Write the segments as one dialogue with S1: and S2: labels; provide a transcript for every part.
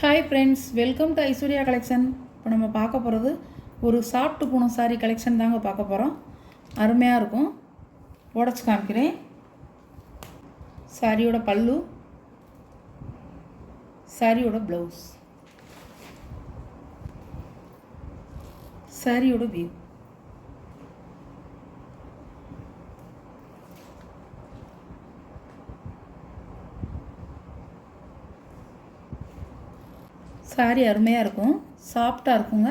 S1: Hi friends, welcome to Aishwarya collection. இப்போ நம்ம பார்க்க போகிறது ஒரு சாஃப்ட் பூனம் சாரீ கலெக்ஷன் தாங்க பார்க்க போகிறோம். அருமையாக இருக்கும். உடச்சி காமிக்கிறேன். சாரியோட பல்லு, சாரியோட ப்ளவுஸ், சாரியோட வியூ. சாரி அருமையாக இருக்கும், சாஃப்டாக இருக்குங்க.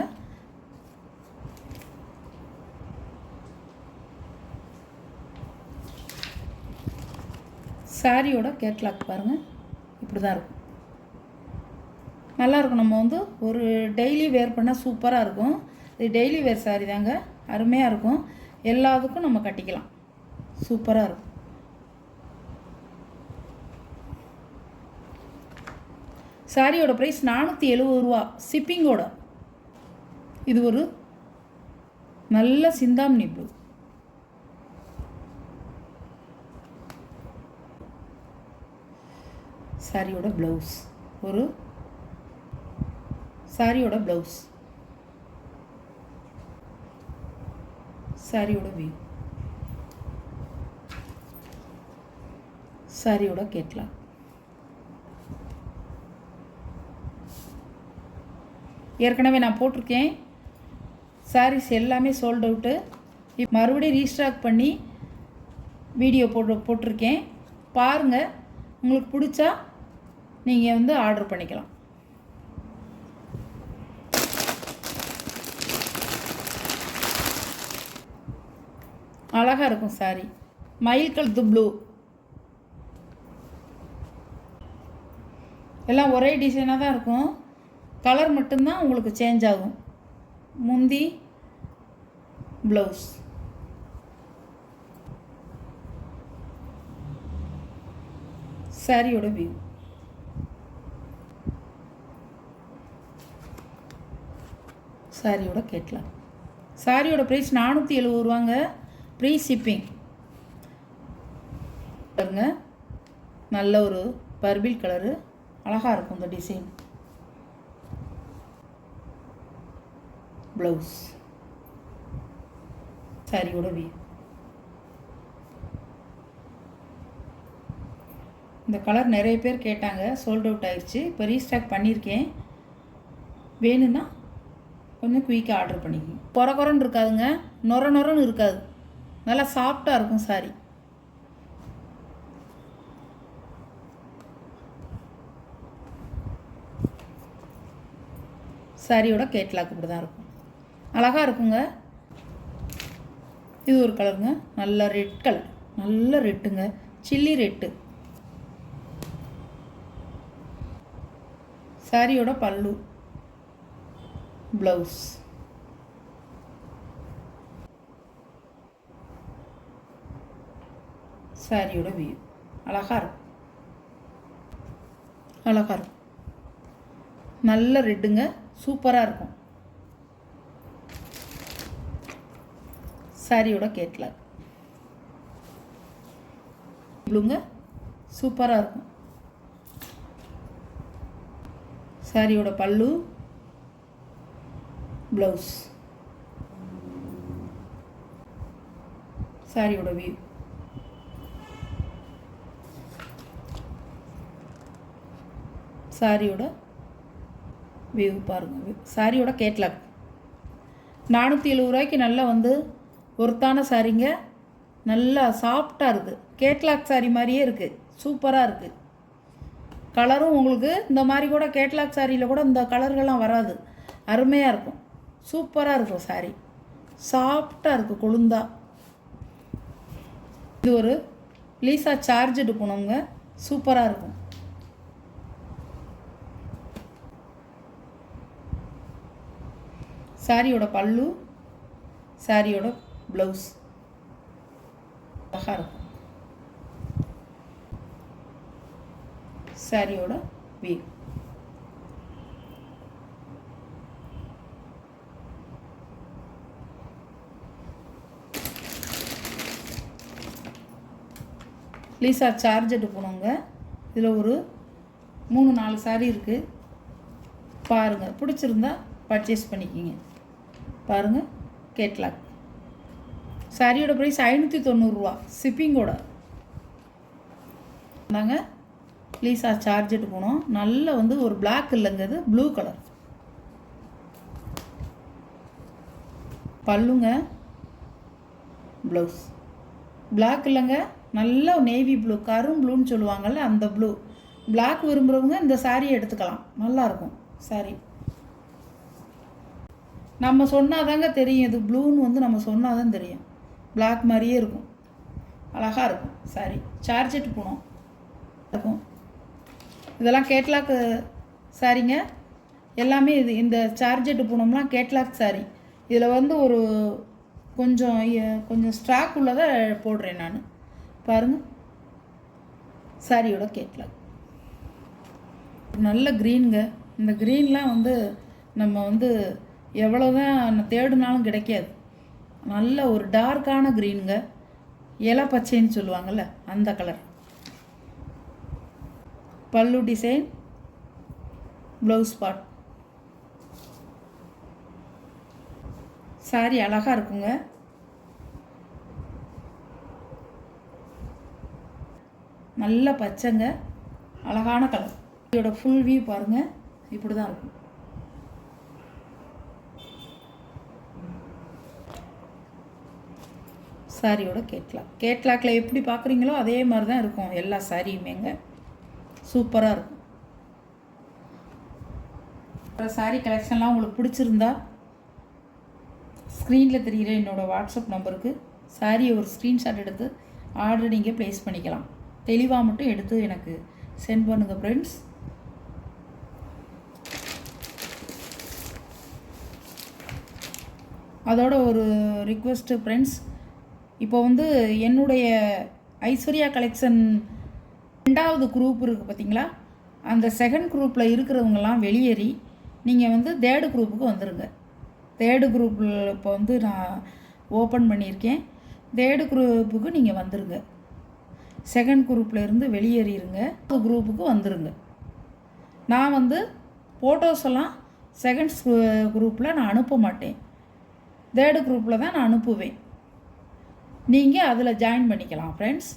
S1: சாரியோட கேட்லாக் பாருங்கள், இப்படி தான் இருக்கும். நல்லாயிருக்கும். நம்ம வந்து ஒரு டெய்லி வேர் பண்ணால் சூப்பராக இருக்கும். இது டெய்லி வேர் சாரி தாங்க, அருமையாக இருக்கும். எல்லாத்துக்கும் நம்ம கட்டிக்கலாம், சூப்பராக இருக்கும். சாரியோட ப்ரைஸ் 470 ரூபா ஷிப்பிங்கோட. இது ஒரு நல்ல சிந்தாமணி ப்ளூ. சாரியோட ப்ளவுஸ், ஒரு சாரியோட ப்ளவுஸ், சாரியோட வியூ, சாரியோட கேட்லாக். ஏற்கனவே நான் போட்டிருக்கேன். சாரீஸ் எல்லாமே சோல்ட் அவுட்டு. மறுபடியும் ரீஸ்டாக் பண்ணி வீடியோ போட்டிருக்கேன். பாருங்கள், உங்களுக்கு பிடிச்சா நீங்கள் வந்து ஆர்டர் பண்ணிக்கலாம். அழகாக இருக்கும் சாரி. மயில் கழுத்து ப்ளூ. எல்லாம் ஒரே டிசைனாக தான் இருக்கும், கலர் மட்டும்தான் உங்களுக்கு சேஞ்ச் ஆகும். முந்தி, ப்ளவுஸ், சாரியோட வியூ, சாரியோட கேட்லாக். சாரியோட ப்ரைஸ் 470 ரூபாங்க, ப்ரீ ஷிப்பிங். பாருங்க, நல்ல ஒரு பர்பிள் கலரு, அழகாக இருக்கும் இந்த டிசைன். ப்ளவுஸ், சாரியோட வியூ. இந்த கலர் நிறைய பேர் கேட்டாங்க, சோல்ட் அவுட் ஆயிடுச்சு. இப்போ ரீஸ்டாக் பண்ணியிருக்கேன். வேணும்னா கொஞ்சம் குயிக்காக ஆர்டர் பண்ணிக்கோங்க. குறன்னு இருக்காதுங்க, நொரன்னு இருக்காது, நல்லா சாஃப்டாக இருக்கும் சாரி. சாரியோட கேட்லாக் இப்படி தான் இருக்கும், அழகாக இருக்குங்க. இது ஒரு கலருங்க, நல்ல ரெட் கலர், நல்ல ரெட்டுங்க, சில்லி ரெட்டு. சாரியோட பல்லு, ப்ளவுஸ், சாரியோட வியூ. அழகாக இருக்கும், அழகாக இருக்கும். நல்ல ரெட்டுங்க, சூப்பராக இருக்கும். சாரியோட கேட்லாக் ப்ளூங்க, சூப்பராக இருக்கும். சாரியோட பல்லு, ப்ளவுஸ், சாரியோட வியூ. சாரியோட வியூ பாருங்கள். சாரியோட கேட்லாக் 470 ரூபாய்க்கு நல்லா வந்து ஒர்த்தான சாரிங்க. நல்லா சாஃப்டாக இருக்குது, கேட்லாக் சாரி மாதிரியே இருக்குது, சூப்பராக இருக்குது. கலரும் உங்களுக்கு இந்த மாதிரி கூட கேட்லாக் சாரியில் கூட இந்த கலர்கள்லாம் வராது, அருமையாக இருக்கும், சூப்பராக இருக்கும் சாரி. சாஃப்டாக இருக்குது, கொழுந்தா. இது ஒரு லீசா சார்ஜடு போனோங்க, சூப்பராக இருக்கும். சாரியோட பல்லு, சாரியோட ப்ளவுஸ், அழகாக இருக்கும். சாரியோட வியூ. லீசா சார்ஜடு போனோங்க. இதில் ஒரு 3-4 சாரி இருக்குது. பாருங்கள், பிடிச்சிருந்தா பர்ச்சேஸ் பண்ணிக்கிங்க. பாருங்கள், கேட்லாக் சாரியோட ப்ரைஸ் 590 ஷிப்பிங்கோட தாங்க. ப்ளீஸா சார்ஜெட்டு போனோம். நல்ல வந்து ஒரு பிளாக் இல்லைங்க, அது ப்ளூ கலர் பல்லுங்க. ப்ளவுஸ் பிளாக் இல்லைங்க, நல்ல நேவி ப்ளூ, கரும் ப்ளூன்னு சொல்லுவாங்கள்ல, அந்த ப்ளூ. பிளாக் விரும்புகிறவங்க இந்த சாரியை எடுத்துக்கலாம், நல்லாயிருக்கும் சாரி. நம்ம சொன்னாதாங்க தெரியும், இது ப்ளூன்னு வந்து நம்ம சொன்னாதான் தெரியும். பிளாக் மாதிரியே இருக்கும், அழகாக இருக்கும் சாரி. சார்ஜெட்டு போனோம் இருக்கும். இதெல்லாம் கேட்லாக் சாரிங்க எல்லாமே. இது இந்த சார்ஜெட்டு போனோம்லாம் கேட்லாக் சாரி. இதில் வந்து ஒரு கொஞ்சம் ஸ்டாக் உள்ளதை போடுறேன் நான். பாருங்கள், சாரியோட கேட்லாக் நல்ல க்ரீனுங்க. இந்த க்ரீன்லாம் வந்து நம்ம வந்து எவ்வளோ தான் தேடினாலும் கிடைக்காது. நல்ல ஒரு டார்க்கான க்ரீனுங்க, இலை பச்சைன்னு சொல்லுவாங்கள்ல, அந்த கலர். பல்லு டிசைன், ப்ளவுஸ் பார்ட். சாரி அழகாக இருக்குங்க. நல்ல பச்சைங்க, அழகான கலர். இதோட ஃபுல் வியூ பாருங்கள், இப்படி தான் இருக்கும். சாரியோட கேட்லாக்கில் எப்படி பார்க்குறீங்களோ அதே மாதிரி தான் இருக்கும் எல்லா சாரியுமேங்க. சூப்பராக இருக்கும். சாரி கலெக்ஷன்லாம் உங்களுக்கு பிடிச்சிருந்தா ஸ்க்ரீனில் தெரிகிற என்னோடய வாட்ஸ்அப் நம்பருக்கு சாரியை ஒரு ஸ்க்ரீன்ஷாட் எடுத்து ஆர்டர் நீங்கள் ப்ளேஸ் பண்ணிக்கலாம். தெளிவாக மட்டும் எடுத்து எனக்கு சென்ட் பண்ணுங்கள் ஃப்ரெண்ட்ஸ். அதோட ஒரு ரிக்வெஸ்ட்டு ஃப்ரெண்ட்ஸ், இப்போ வந்து என்னுடைய ஐஸ்வர்யா கலெக்ஷன் 2வது குரூப் இருக்குது பார்த்தீங்களா, அந்த 2nd குரூப்பில் இருக்கிறவங்கலாம் வெளியேறி நீங்கள் வந்து 3rd குரூப்புக்கு வந்துடுங்க. 3rd குரூப்பில் இப்போ வந்து நான் ஓப்பன் பண்ணியிருக்கேன். 3rd குரூப்புக்கு நீங்கள் வந்துடுங்க. 2nd குரூப்பில் இருந்து வெளியேறிடுங்க, குரூப்புக்கு வந்துடுங்க. நான் வந்து ஃபோட்டோஸ் எல்லாம் 2nd குரூப்பில் நான் அனுப்ப மாட்டேன், 3rd குரூப்பில் தான் நான் அனுப்புவேன். நீங்கள் அதில் ஜாயின் பண்ணிக்கலாம் ஃப்ரெண்ட்ஸ்.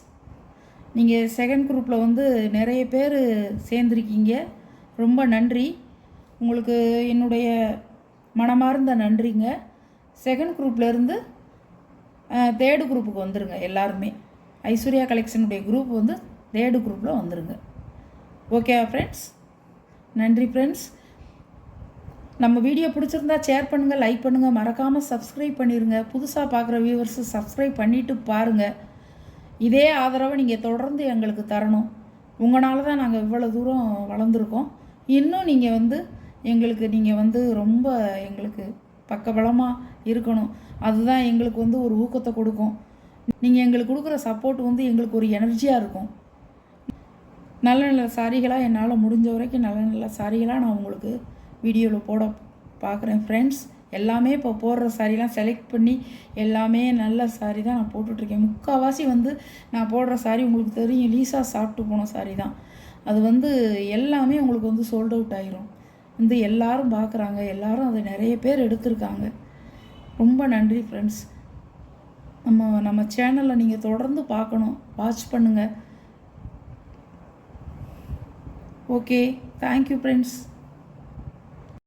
S1: நீங்கள் 2nd குரூப்பில் வந்து நிறைய பேர் சேர்ந்துருக்கீங்க, ரொம்ப நன்றி. உங்களுக்கு என்னுடைய மனமார்ந்த நன்றிங்க. 2nd குரூப்லேருந்து 3rd குரூப்புக்கு வந்துடுங்க எல்லாருமே. ஐஸ்வர்யா கலெக்ஷனுடைய குரூப் வந்து 3rd குரூப்பில் வந்துடுங்க. ஓகேவா ஃப்ரெண்ட்ஸ்? நன்றி ஃப்ரெண்ட்ஸ். நம்ம வீடியோ பிடிச்சிருந்தா ஷேர் பண்ணுங்கள், லைக் பண்ணுங்கள், மறக்காமல் சப்ஸ்கிரைப் பண்ணிடுங்க. புதுசாக பார்க்குற வியூவர்ஸு சப்ஸ்கிரைப் பண்ணிவிட்டு பாருங்கள். இதே ஆதரவை நீங்கள் தொடர்ந்து எங்களுக்கு தரணும். உங்களால் தான் நாங்கள் இவ்வளோ தூரம் வளர்ந்துருக்கோம். இன்னும் நீங்கள் வந்து எங்களுக்கு நீங்கள் வந்து ரொம்ப எங்களுக்கு பக்கபலமாக இருக்கணும். அதுதான் எங்களுக்கு வந்து ஒரு ஊக்கத்தை கொடுக்கும். நீங்கள் எங்களுக்கு கொடுக்குற சப்போர்ட் வந்து எங்களுக்கு ஒரு எனர்ஜியாக இருக்கும். நல்ல நல்ல சாரிகளாக என்னால் முடிஞ்ச வரைக்கும் நல்ல நல்ல சாரிகளாக நான் உங்களுக்கு வீடியோவில் போட பார்க்குறேன் ஃப்ரெண்ட்ஸ். எல்லாமே இப்போ போடுற சாரிலாம் செலக்ட் பண்ணி எல்லாமே நல்ல சாரி தான் நான் போட்டுட்ருக்கேன். முக்கால்வாசி வந்து நான் போடுற சாரி உங்களுக்கு தெரியும், லீஸாக சாப்பிட்டு போன சாரி தான். அது வந்து எல்லாமே உங்களுக்கு வந்து சோல்ட் அவுட் ஆகிரும். வந்து எல்லோரும் பார்க்குறாங்க, எல்லோரும் அதை நிறைய பேர் எடுத்திருக்காங்க. ரொம்ப நன்றி ஃப்ரெண்ட்ஸ். நம்ம சேனலில் நீங்கள் தொடர்ந்து பார்க்கணும், வாட்ச் பண்ணுங்கள். Okay, thank you friends.